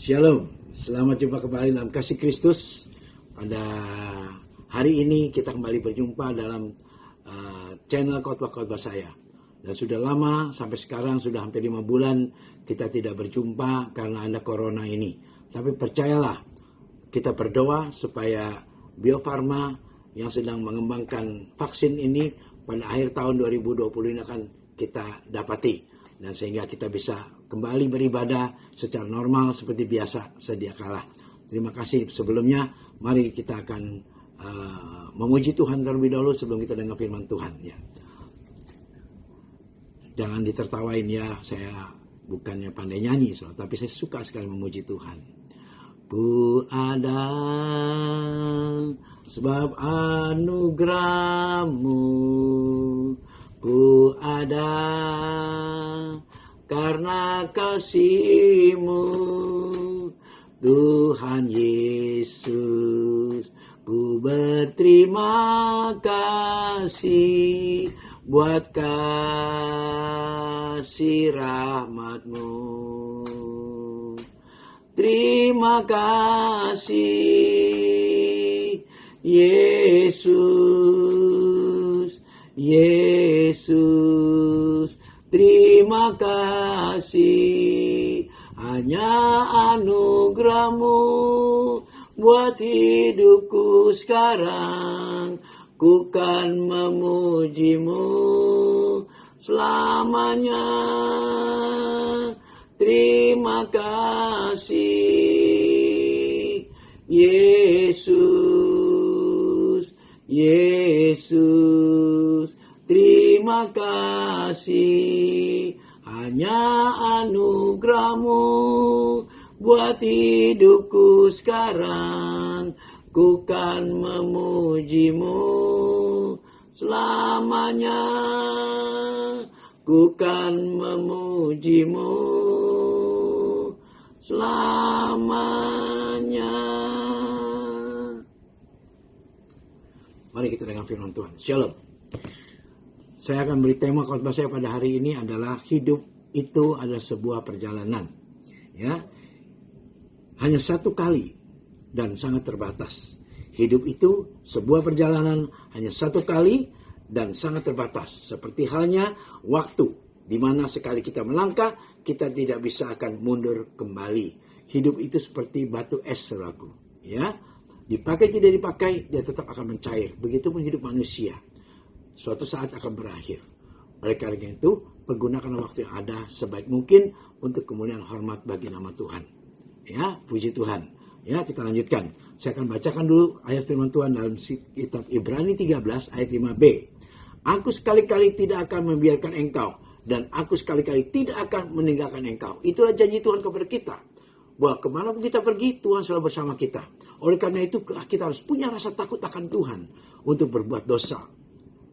Shalom, selamat jumpa kembali dalam kasih Kristus. Pada hari ini kita kembali berjumpa dalam channel khotbah-khotbah saya. Dan sudah lama, sampai sekarang sudah hampir 5 bulan kita tidak berjumpa karena ada corona ini. Tapi percayalah, kita berdoa supaya Bio Farma yang sedang mengembangkan vaksin ini pada akhir tahun 2020 ini akan kita dapati. Dan sehingga kita bisa kembali beribadah secara normal seperti biasa sedia kala. Terima kasih sebelumnya. Mari kita akan memuji Tuhan terlebih dahulu sebelum kita dengar firman Tuhan. Ya. Jangan ditertawain ya, saya bukannya pandai nyanyi, tapi saya suka sekali memuji Tuhan. Ku ada sebab anugerah-Mu, ku ada karena kasih-Mu, Tuhan Yesus. Ku berterima kasih buat kasih rahmat-Mu. Terima kasih Yesus, Yesus. Terima kasih, hanya anugerah-Mu buat hidupku sekarang. Ku kan memuji-Mu selamanya. Terima kasih Yesus, Yesus. Terima kasih, hanya anugerah-Mu buat hidupku sekarang. Ku kan memuji-Mu selamanya. Ku kan memuji-Mu selamanya. Mari kita dengar firman Tuhan. Shalom. Saya akan beri tema khotbah saya pada hari ini adalah hidup itu adalah sebuah perjalanan. Ya, hanya satu kali dan sangat terbatas. Hidup itu sebuah perjalanan hanya satu kali dan sangat terbatas. Seperti halnya waktu, di mana sekali kita melangkah, kita tidak bisa akan mundur kembali. Hidup itu seperti batu es, saudaraku. Ya, dipakai tidak dipakai, dia tetap akan mencair. Begitupun hidup manusia. Suatu saat akan berakhir. Oleh karena itu, pergunakan waktu yang ada sebaik mungkin untuk kemuliaan hormat bagi nama Tuhan. Ya, puji Tuhan. Ya, kita lanjutkan. Saya akan bacakan dulu ayat firman Tuhan dalam kitab Ibrani 13 ayat 5b. Aku sekali-kali tidak akan membiarkan engkau, dan aku sekali-kali tidak akan meninggalkan engkau. Itulah janji Tuhan kepada kita. Bahwa kemanapun kita pergi, Tuhan selalu bersama kita. Oleh karena itu, kita harus punya rasa takut akan Tuhan untuk berbuat dosa.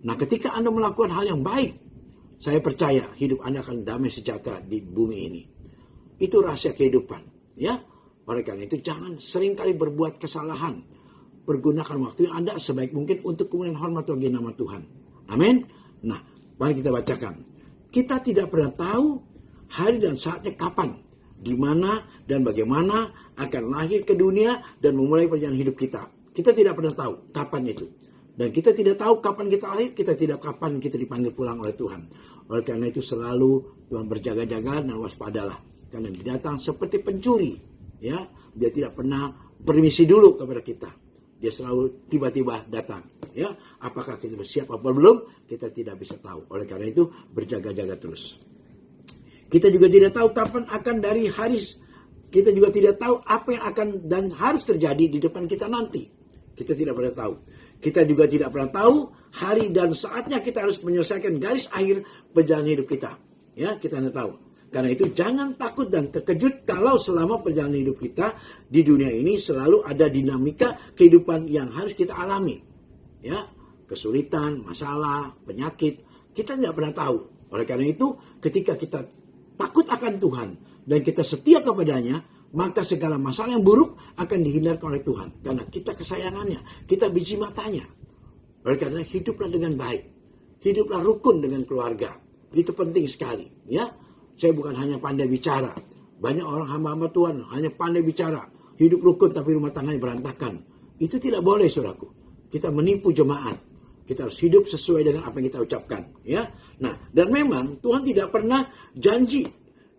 Nah, ketika Anda melakukan hal yang baik, saya percaya hidup Anda akan damai sejahtera di bumi ini. Itu rahasia kehidupan. Ya, oleh karena itu jangan seringkali berbuat kesalahan. Pergunakan waktu yang Anda sebaik mungkin untuk kemuliaan hormat bagi nama Tuhan. Amin. Nah, mari kita bacakan. Kita tidak pernah tahu hari dan saatnya kapan, di mana dan bagaimana akan lahir ke dunia dan memulai perjalanan hidup kita. Kita tidak pernah tahu kapan itu. Dan kita tidak tahu kapan kita lahir, kita tidak kapan kita dipanggil pulang oleh Tuhan. Oleh karena itu selalu Tuhan berjaga-jaga dan waspadalah. Karena dia datang seperti pencuri. Ya, dia tidak pernah permisi dulu kepada kita. Dia selalu tiba-tiba datang. Ya, apakah kita bersiap apa belum? Kita tidak bisa tahu. Oleh karena itu berjaga-jaga terus. Kita juga tidak tahu kapan akan dari hari. Kita juga tidak tahu apa yang akan dan harus terjadi di depan kita nanti. Kita tidak pernah tahu. Kita juga tidak pernah tahu hari dan saatnya kita harus menyelesaikan garis akhir perjalanan hidup kita. Ya, kita tidak tahu. Karena itu jangan takut dan terkejut kalau selama perjalanan hidup kita di dunia ini selalu ada dinamika kehidupan yang harus kita alami. Ya, kesulitan, masalah, penyakit, kita tidak pernah tahu. Oleh karena itu, ketika kita takut akan Tuhan dan kita setia kepadanya, maka segala masalah yang buruk akan dihindarkan oleh Tuhan. Karena kita kesayangannya, kita biji matanya. Oleh karena hiduplah dengan baik. Hiduplah rukun dengan keluarga. Itu penting sekali. Ya, saya bukan hanya pandai bicara. Banyak orang hamba-hamba Tuhan hanya pandai bicara, hidup rukun tapi rumah tangganya berantakan. Itu tidak boleh, saudaraku. Kita menipu jemaat. Kita harus hidup sesuai dengan apa yang kita ucapkan, ya. Nah, dan memang Tuhan tidak pernah janji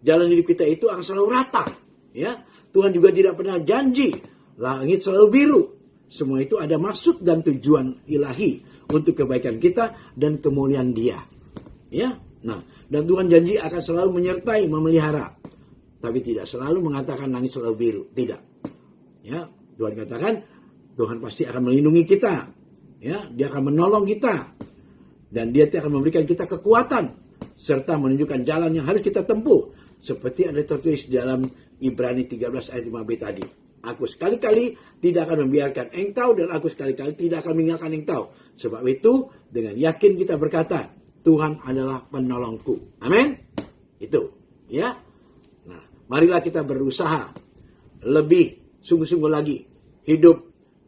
jalan hidup kita itu akan selalu rata, ya. Tuhan juga tidak pernah janji langit selalu biru. Semua itu ada maksud dan tujuan ilahi untuk kebaikan kita dan kemuliaan Dia, ya. Nah, dan Tuhan janji akan selalu menyertai, memelihara, tapi tidak selalu mengatakan langit selalu biru, tidak, ya. Tuhan katakan Tuhan pasti akan melindungi kita. Ya, Dia akan menolong kita dan Dia akan memberikan kita kekuatan serta menunjukkan jalan yang harus kita tempuh seperti ada tertulis dalam Ibrani 13 ayat 5b tadi. Aku sekali-kali tidak akan membiarkan engkau dan aku sekali-kali tidak akan meninggalkan engkau. Sebab itu dengan yakin kita berkata, Tuhan adalah penolongku. Amin. Itu, ya. Nah, marilah kita berusaha lebih sungguh-sungguh lagi hidup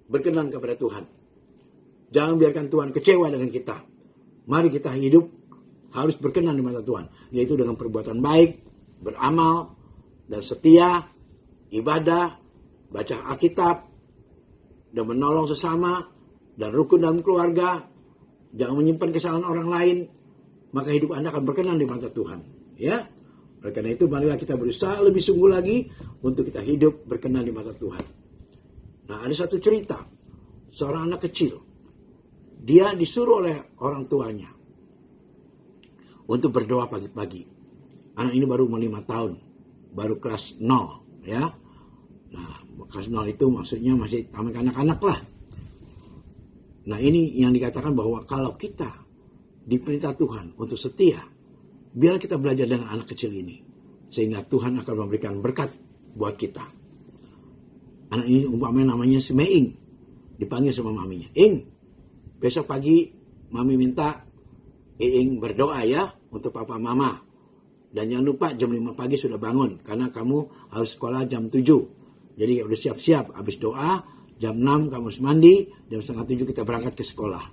berkenan kepada Tuhan. Jangan biarkan Tuhan kecewa dengan kita. Mari kita hidup harus berkenan di mata Tuhan. Yaitu dengan perbuatan baik, beramal, dan setia, ibadah, baca Alkitab, dan menolong sesama, dan rukun dalam keluarga. Jangan menyimpan kesalahan orang lain. Maka hidup Anda akan berkenan di mata Tuhan. Ya. Oleh karena itu, marilah kita berusaha lebih sungguh lagi untuk kita hidup berkenan di mata Tuhan. Nah, ada satu cerita. Seorang anak kecil. Dia disuruh oleh orang tuanya untuk berdoa pagi-pagi. Anak ini baru umur 5 tahun. Baru kelas 0. Ya. Nah, kelas 0 itu maksudnya masih taman kanak-kanak lah. Nah, ini yang dikatakan bahwa kalau kita diperintah Tuhan untuk setia, biar kita belajar dengan anak kecil ini. Sehingga Tuhan akan memberikan berkat buat kita. Anak ini umpamanya namanya si Meing. Dipanggil sama maminya. Ing, besok pagi mami minta Iing berdoa ya untuk papa mama. Dan jangan lupa jam 5 pagi sudah bangun. Karena kamu harus sekolah jam 7. Jadi udah siap-siap. Habis doa, jam 6 kamu harus mandi. Jam setengah 7 kita berangkat ke sekolah.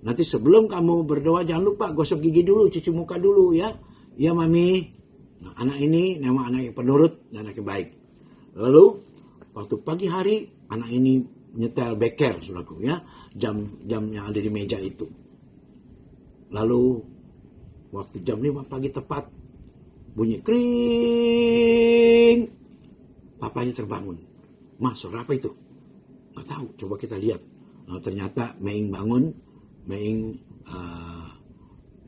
Nanti sebelum kamu berdoa jangan lupa gosok gigi dulu, cuci muka dulu ya. Ya mami. Nah, anak ini memang anak yang penurut dan anak yang baik. Lalu waktu pagi hari anak ini nyetel beker, saudaraku ya, jam yang ada di meja itu. Lalu waktu jam 5 pagi tepat bunyi kring, papanya terbangun. Mas, suara apa itu? Nggak tahu, coba kita lihat. Nah, ternyata Meing bangun, Meing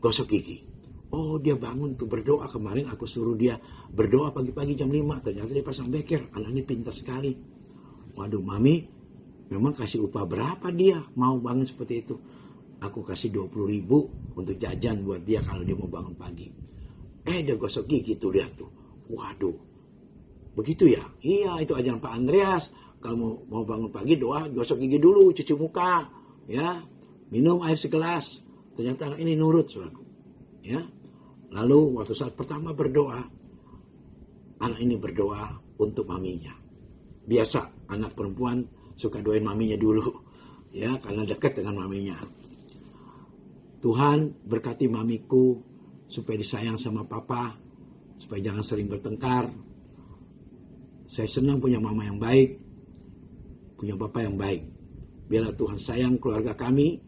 gosok gigi. Oh, dia bangun tuh berdoa. Kemarin aku suruh dia berdoa pagi-pagi jam 5. Ternyata dia pasang beker. Anak ini pintar sekali. Waduh, mami memang kasih upah berapa dia mau bangun seperti itu? Aku kasih 20.000 untuk jajan buat dia kalau dia mau bangun pagi. Dia gosok gigi tuh, lihat tuh. Waduh. Begitu ya? Iya, itu ajaran Pak Andreas. Kalau mau bangun pagi doa, gosok gigi dulu, cuci muka, ya. Minum air segelas. Ternyata anak ini nurut, saudaraku. Ya. Lalu waktu saat pertama berdoa, anak ini berdoa untuk maminya. Biasa anak perempuan suka doain maminya dulu, ya, karena dekat dengan maminya. Tuhan berkati mamiku supaya disayang sama papa, supaya jangan sering bertengkar. Saya senang punya mama yang baik, punya papa yang baik. Biarlah Tuhan sayang keluarga kami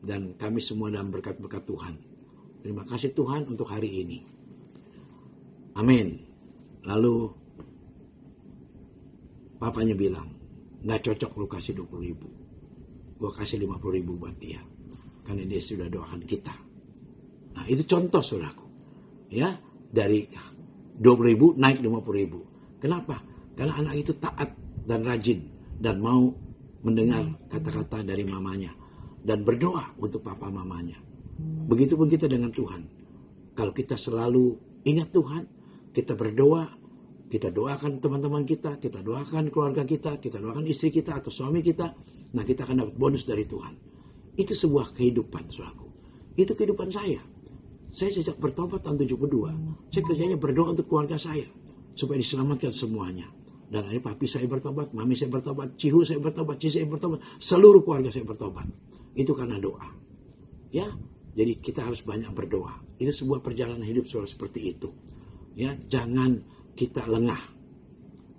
dan kami semua dalam berkat-berkat Tuhan. Terima kasih Tuhan untuk hari ini. Amin. Lalu papanya bilang, nggak cocok lu kasih 20.000. Gue kasih 50.000 buat dia. Karena dia sudah doakan kita. Nah, itu contoh saudaraku. Ya, dari 20.000 naik 50.000. Kenapa? Karena anak itu taat dan rajin. Dan mau mendengar kata-kata dari mamanya. Dan berdoa untuk papa mamanya. Begitupun kita dengan Tuhan. Kalau kita selalu ingat Tuhan, kita berdoa, kita doakan teman-teman kita doakan keluarga kita doakan istri kita atau suami kita, nah kita akan dapat bonus dari Tuhan. Itu sebuah kehidupan, saudaraku. Itu kehidupan saya. Saya sejak bertobat tahun 72, saya kerjanya berdoa untuk keluarga saya, supaya diselamatkan semuanya. Dan akhirnya papi saya bertobat, mami saya bertobat, cihu saya bertobat, cici saya bertobat, seluruh keluarga saya bertobat. Itu karena doa. Ya, jadi kita harus banyak berdoa. Itu sebuah perjalanan hidup seperti itu. Ya, jangan kita lengah.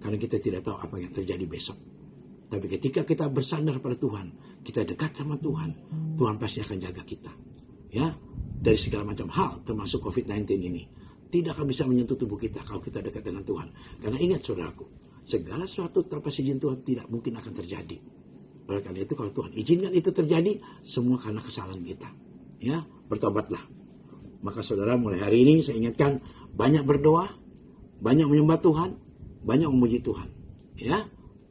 Karena kita tidak tahu apa yang terjadi besok. Tapi ketika kita bersandar pada Tuhan, kita dekat sama Tuhan, Tuhan pasti akan jaga kita. Ya, dari segala macam hal, termasuk COVID-19 ini. Tidak akan bisa menyentuh tubuh kita kalau kita dekat dengan Tuhan. Karena ingat saudaraku, segala sesuatu tanpa izin Tuhan tidak mungkin akan terjadi. Oleh karena itu kalau Tuhan izinkan itu terjadi, semua karena kesalahan kita. Ya, bertobatlah. Maka saudara mulai hari ini saya ingatkan, banyak berdoa, banyak menyembah Tuhan, banyak memuji Tuhan. Ya,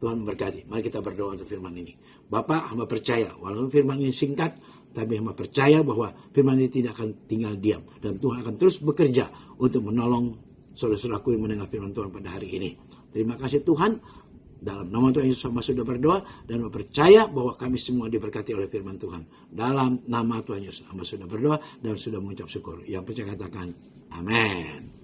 Tuhan memberkati. Mari kita berdoa untuk firman ini. Bapak, hamba percaya, walaupun firman ini singkat, tapi hamba percaya bahwa firman ini tidak akan tinggal diam. Dan Tuhan akan terus bekerja untuk menolong saudara-saudaraku yang mendengar firman Tuhan pada hari ini. Terima kasih Tuhan. Dalam nama Tuhan Yesus hamba sudah berdoa. Dan hamba percaya bahwa kami semua diberkati oleh firman Tuhan. Dalam nama Tuhan Yesus hamba sudah berdoa dan sudah mengucap syukur. Yang percaya katakan amin.